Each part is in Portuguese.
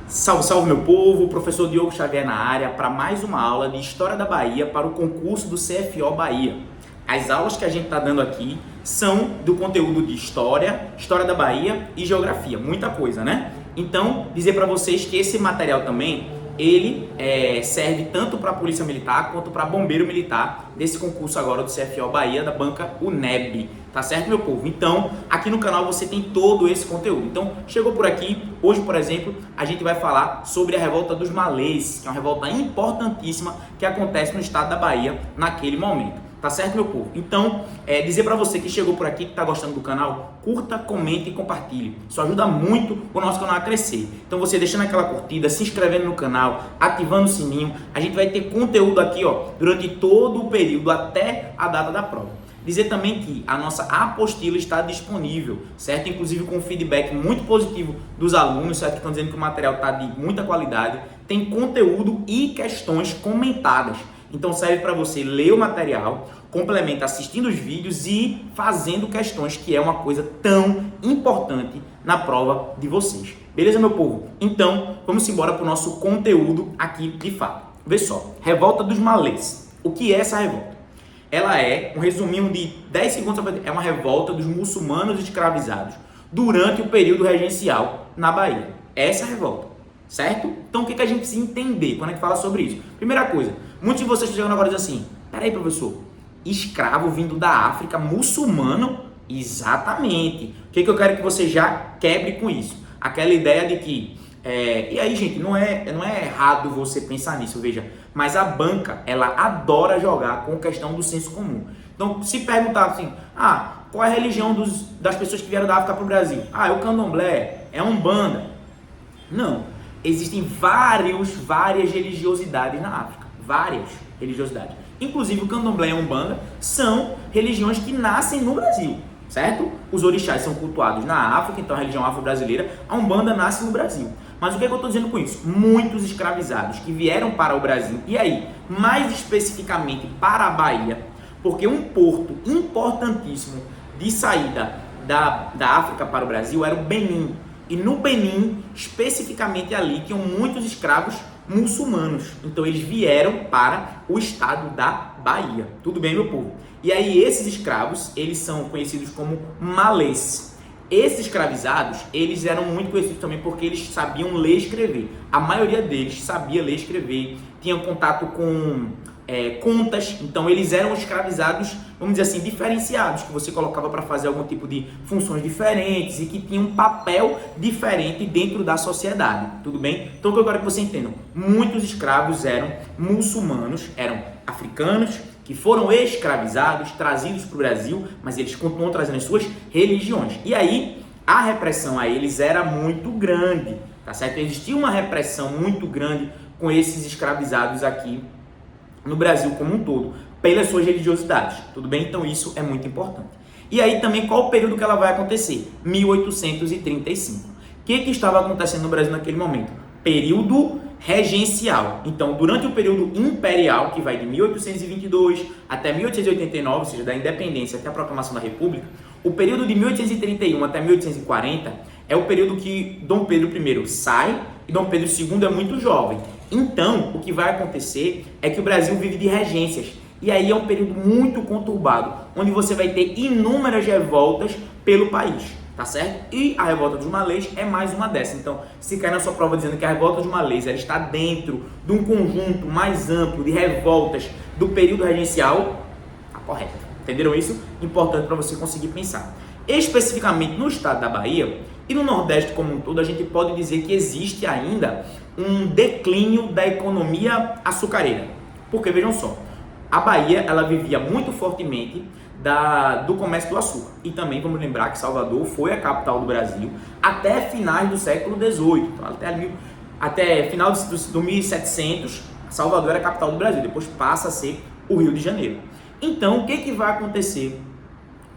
Salve, salve meu povo, professor Diogo Xavier na área para mais uma aula de História da Bahia para o concurso do CFO Bahia. As aulas que a gente está dando aqui são do conteúdo de História, História da Bahia e Geografia, muita coisa, né? Então, dizer para vocês que esse material também, ele serve tanto para a Polícia Militar quanto para Bombeiro Militar desse concurso agora do CFO Bahia da banca UNEB, tá certo, meu povo? Então, aqui no canal você tem todo esse conteúdo. Então, chegou por aqui, hoje, por exemplo, a gente vai falar sobre a Revolta dos Malês, que é uma revolta importantíssima que acontece no estado da Bahia naquele momento. Tá certo, meu povo? Então, dizer para você que chegou por aqui, que tá gostando do canal, curta, comente e compartilhe. Isso ajuda muito o nosso canal a crescer. Então, você deixando aquela curtida, se inscrevendo no canal, ativando o sininho, a gente vai ter conteúdo aqui, ó, durante todo o período até a data da prova. Dizer também que a nossa apostila está disponível, certo? Inclusive com feedback muito positivo dos alunos, certo? Que estão dizendo que o material está de muita qualidade, tem conteúdo e questões comentadas. Então serve para você ler o material, complementa assistindo os vídeos e fazendo questões, que é uma coisa tão importante na prova de vocês. Beleza, meu povo? Então, vamos embora para o nosso conteúdo aqui de fato. Vê só, Revolta dos Malês. O que é essa revolta? Ela é, um resuminho de 10 segundos, é uma revolta dos muçulmanos escravizados durante o período regencial na Bahia. Essa é a revolta, certo? Então o que a gente precisa entender quando a gente fala sobre isso? Primeira coisa, muitos de vocês estão chegando agora e dizem assim, peraí professor, escravo vindo da África, muçulmano? Exatamente. O que eu quero que você já quebre com isso? Aquela ideia de que, e aí gente, não é errado você pensar nisso, veja, mas a banca, ela adora jogar com a questão do senso comum. Então, se perguntar assim, qual é a religião das pessoas que vieram da África para o Brasil? É o candomblé, é a Umbanda. Não, existem várias religiosidades na África, várias religiosidades. Inclusive o candomblé e a Umbanda são religiões que nascem no Brasil, certo? Os orixás são cultuados na África, então a religião afro-brasileira, a Umbanda nasce no Brasil. Mas o que eu estou dizendo com isso? Muitos escravizados que vieram para o Brasil, e aí, mais especificamente para a Bahia, porque um porto importantíssimo de saída da África para o Brasil era o Benim. E no Benim, especificamente ali, tinham muitos escravos muçulmanos. Então eles vieram para o estado da Bahia. Tudo bem, meu povo? E aí esses escravos, eles são conhecidos como malês. Esses escravizados, eles eram muito conhecidos também porque eles sabiam ler e escrever. A maioria deles sabia ler e escrever, tinham contato com contas, então eles eram escravizados, vamos dizer assim, diferenciados, que você colocava para fazer algum tipo de funções diferentes e que tinham um papel diferente dentro da sociedade, tudo bem? Então o que eu quero que você entenda, muitos escravos eram muçulmanos, eram africanos, que foram escravizados, trazidos para o Brasil, mas eles continuam trazendo as suas religiões. E aí, a repressão a eles era muito grande, tá certo? Existia uma repressão muito grande com esses escravizados aqui no Brasil como um todo, pelas suas religiosidades, tudo bem? Então isso é muito importante. E aí também, qual o período que ela vai acontecer? 1835. O que estava acontecendo no Brasil naquele momento? Período regencial. Então, durante o período imperial, que vai de 1822 até 1889, ou seja, da independência até a proclamação da República, o período de 1831 até 1840 é o período que Dom Pedro I sai e Dom Pedro II é muito jovem. Então, o que vai acontecer é que o Brasil vive de regências. E aí é um período muito conturbado, onde você vai ter inúmeras revoltas pelo país. Tá certo? E a Revolta dos Malês é mais uma dessas. Então, se cair na sua prova dizendo que a Revolta dos Malês ela está dentro de um conjunto mais amplo de revoltas do período regencial, tá correto. Entenderam isso? Importante para você conseguir pensar. Especificamente no estado da Bahia e no Nordeste como um todo, a gente pode dizer que existe ainda um declínio da economia açucareira. Porque, vejam só, a Bahia ela vivia muito fortemente do comércio do açúcar. E também vamos lembrar que Salvador foi a capital do Brasil até finais do século XVIII. Então, até final do 1700, Salvador era a capital do Brasil. Depois passa a ser o Rio de Janeiro. Então, o que vai acontecer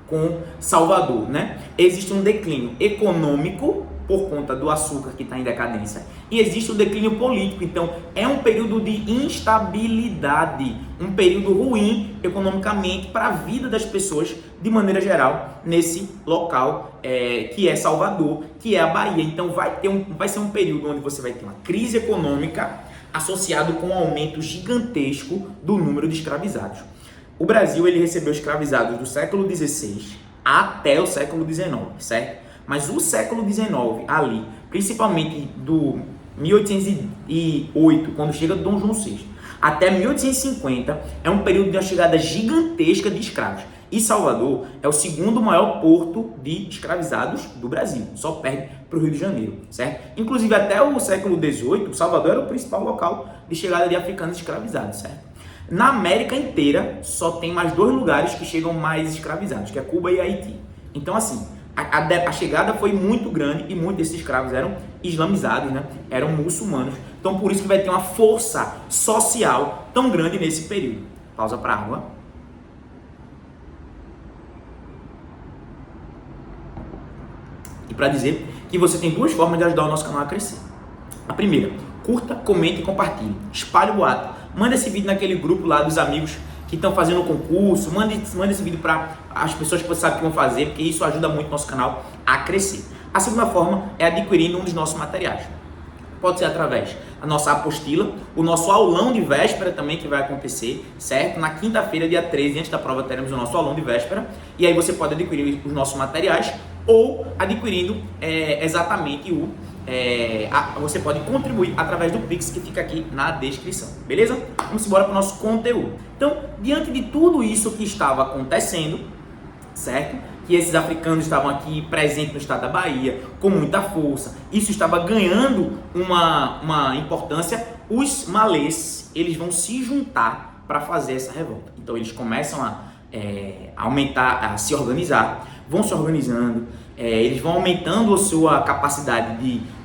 com Salvador, né? Existe um declínio econômico por conta do açúcar que está em decadência e existe o declínio político. Então é um período de instabilidade, um período ruim economicamente para a vida das pessoas de maneira geral, nesse local que é Salvador, que é a Bahia. Então vai ser um período onde você vai ter uma crise econômica associado com um aumento gigantesco do número de escravizados. O Brasil ele recebeu escravizados do século XVI até o século XIX, certo? Mas o século XIX ali, principalmente do 1808, quando chega Dom João VI, até 1850, é um período de uma chegada gigantesca de escravos. E Salvador é o segundo maior porto de escravizados do Brasil, só perde para o Rio de Janeiro, certo? Inclusive até o século XVIII, Salvador era o principal local de chegada de africanos escravizados, certo? Na América inteira, só tem mais 2 lugares que chegam mais escravizados, que é Cuba e Haiti. Então, assim, a chegada foi muito grande e muitos desses escravos eram islamizados, né? Eram muçulmanos. Então, por isso que vai ter uma força social tão grande nesse período. Pausa para água. E para dizer que você tem 2 formas de ajudar o nosso canal a crescer. A primeira, curta, comente e compartilhe. Espalhe o boato. Manda esse vídeo naquele grupo lá dos amigos que estão fazendo o concurso. Manda esse vídeo para as pessoas que você sabe que vão fazer, porque isso ajuda muito o nosso canal a crescer. A segunda forma é adquirindo um dos nossos materiais. Pode ser através da nossa apostila, o nosso aulão de véspera também que vai acontecer, certo? Na quinta-feira, dia 13, antes da prova, teremos o nosso aulão de véspera. E aí você pode adquirir os nossos materiais ou adquirindo exatamente você pode contribuir através do Pix que fica aqui na descrição, beleza? Vamos embora para o nosso conteúdo. Então, diante de tudo isso que estava acontecendo, certo? Que esses africanos estavam aqui presentes no estado da Bahia com muita força, isso estava ganhando uma importância. Os malês, eles vão se juntar para fazer essa revolta. Então eles começam a aumentar, a se organizar, vão se organizando, eles vão aumentando a sua capacidade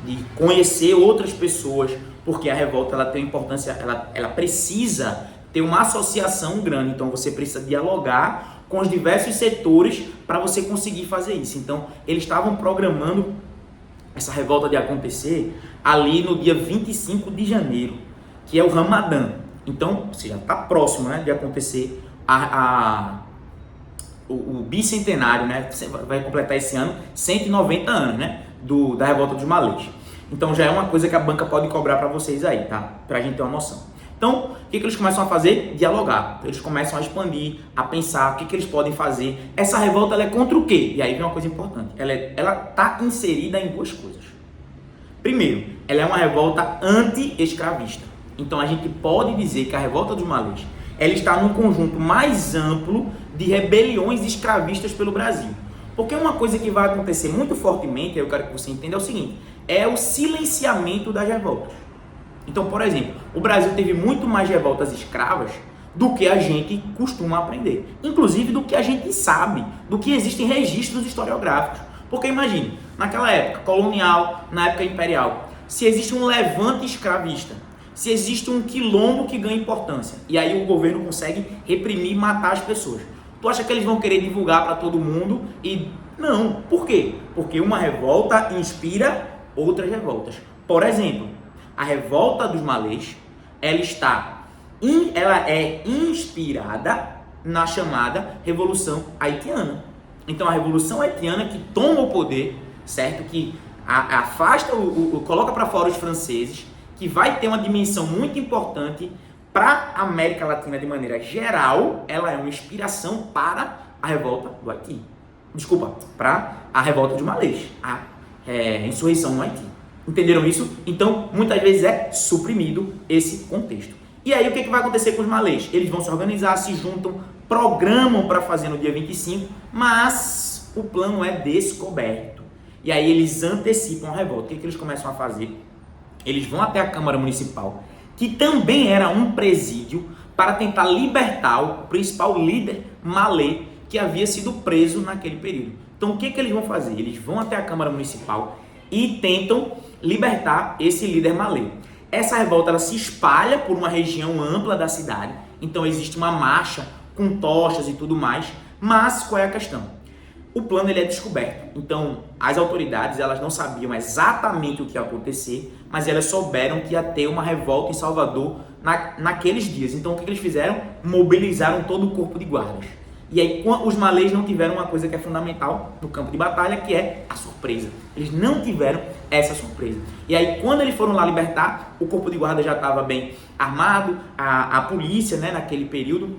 de conhecer outras pessoas, porque a revolta ela tem importância, ela precisa ter uma associação grande. Então você precisa dialogar com os diversos setores para você conseguir fazer isso. Então eles estavam programando essa revolta de acontecer ali no dia 25 de janeiro, que é o Ramadã. Então, você já está próximo, né, de acontecer o bicentenário, né? Vai completar esse ano 190 anos, né, da revolta dos malês. Então já é uma coisa que a banca pode cobrar para vocês aí, tá? Pra gente ter uma noção. Então, o que eles começam a fazer? Dialogar. Eles começam a expandir, a pensar o que eles podem fazer. Essa revolta ela é contra o quê? E aí vem uma coisa importante. Ela está inserida em 2 coisas. Primeiro, ela é uma revolta anti-escravista. Então a gente pode dizer que a revolta dos malês ela está num conjunto mais amplo de rebeliões escravistas pelo Brasil. Porque uma coisa que vai acontecer muito fortemente, eu quero que você entenda, é o seguinte, é o silenciamento das revoltas. Então, por exemplo, o Brasil teve muito mais revoltas escravas do que a gente costuma aprender. Inclusive do que a gente sabe, do que existem registros historiográficos. Porque imagine, naquela época colonial, na época imperial, se existe um levante escravista, se existe um quilombo que ganha importância, e aí o governo consegue reprimir e matar as pessoas. Tu acha que eles vão querer divulgar para todo mundo? E não. Por quê? Porque uma revolta inspira outras revoltas. Por exemplo, a revolta dos malês, ela é inspirada na chamada Revolução Haitiana. Então a Revolução Haitiana que toma o poder, certo? Que afasta, coloca para fora os franceses, que vai ter uma dimensão muito importante para a América Latina de maneira geral. Ela é uma inspiração para a revolta do Haiti. Desculpa, para a revolta dos malês, a insurreição no Haiti. Entenderam isso? Então, muitas vezes é suprimido esse contexto. E aí, o que vai acontecer com os malês? Eles vão se organizar, se juntam, programam para fazer no dia 25, mas o plano é descoberto. E aí, eles antecipam a revolta. O que eles começam a fazer? Eles vão até a Câmara Municipal, que também era um presídio, para tentar libertar o principal líder malê que havia sido preso naquele período. Então, o que eles vão fazer? Eles vão até a Câmara Municipal e tentam libertar esse líder malê. Essa revolta ela se espalha por uma região ampla da cidade, então existe uma marcha com tochas e tudo mais, mas qual é a questão? O plano ele é descoberto, então as autoridades elas não sabiam exatamente o que ia acontecer, mas elas souberam que ia ter uma revolta em Salvador naqueles dias. Então o que eles fizeram? Mobilizaram todo o corpo de guardas. E aí os malês não tiveram uma coisa que é fundamental no campo de batalha, que é a surpresa. Eles não tiveram essa surpresa. E aí quando eles foram lá libertar, o corpo de guarda já estava bem armado, a polícia, né, naquele período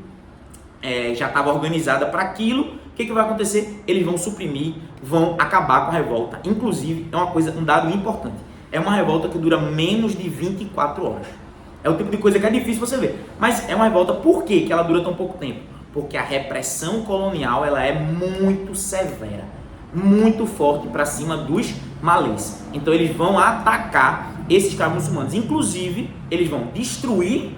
já estava organizada para aquilo. O que vai acontecer? Eles vão suprimir, vão acabar com a revolta. Inclusive, é uma coisa, um dado importante. É uma revolta que dura menos de 24 horas. É o tipo de coisa que é difícil você ver. Mas é uma revolta, por quê que ela dura tão pouco tempo? Porque a repressão colonial ela é muito severa, muito forte para cima dos malês. Então eles vão atacar esses escravos muçulmanos. Inclusive, eles vão destruir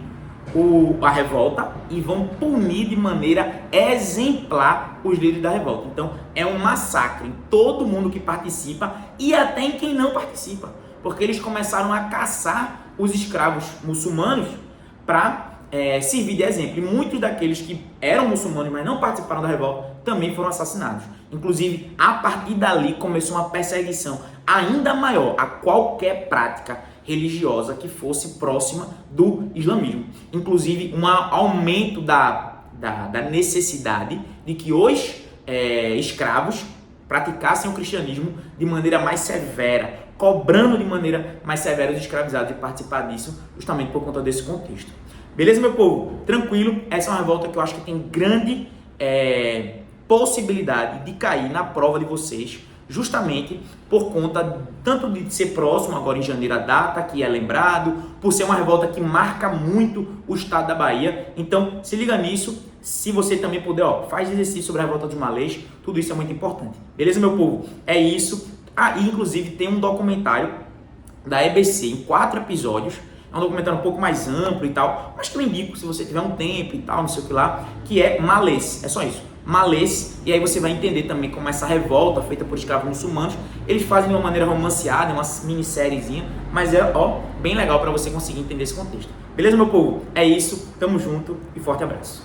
a revolta e vão punir de maneira exemplar os líderes da revolta. Então é um massacre em todo mundo que participa e até em quem não participa, porque eles começaram a caçar os escravos muçulmanos para servir de exemplo. E muitos daqueles que eram muçulmanos, mas não participaram da revolta, também foram assassinados. Inclusive, a partir dali começou uma perseguição ainda maior a qualquer prática religiosa que fosse próxima do islamismo. Inclusive, um aumento da necessidade de que os escravos praticassem o cristianismo de maneira mais severa, cobrando de maneira mais severa os escravizados de participar disso, justamente por conta desse contexto. Beleza, meu povo? Tranquilo? Essa é uma revolta que eu acho que tem grande possibilidade de cair na prova de vocês, justamente por conta tanto de ser próximo agora em janeiro a data que é lembrado, por ser uma revolta que marca muito o estado da Bahia. Então se liga nisso, se você também puder, faz exercício sobre a revolta dos malês, tudo isso é muito importante. Beleza, meu povo? É isso. E inclusive tem um documentário da EBC em 4 episódios, é um documentário um pouco mais amplo e tal, mas que eu indico se você tiver um tempo e tal, não sei o que lá, que é Malês, é só isso. Malês, e aí você vai entender também como essa revolta feita por escravos muçulmanos, eles fazem de uma maneira romanceada, uma minissériezinha, mas é bem legal para você conseguir entender esse contexto. Beleza, meu povo? É isso, tamo junto e forte abraço.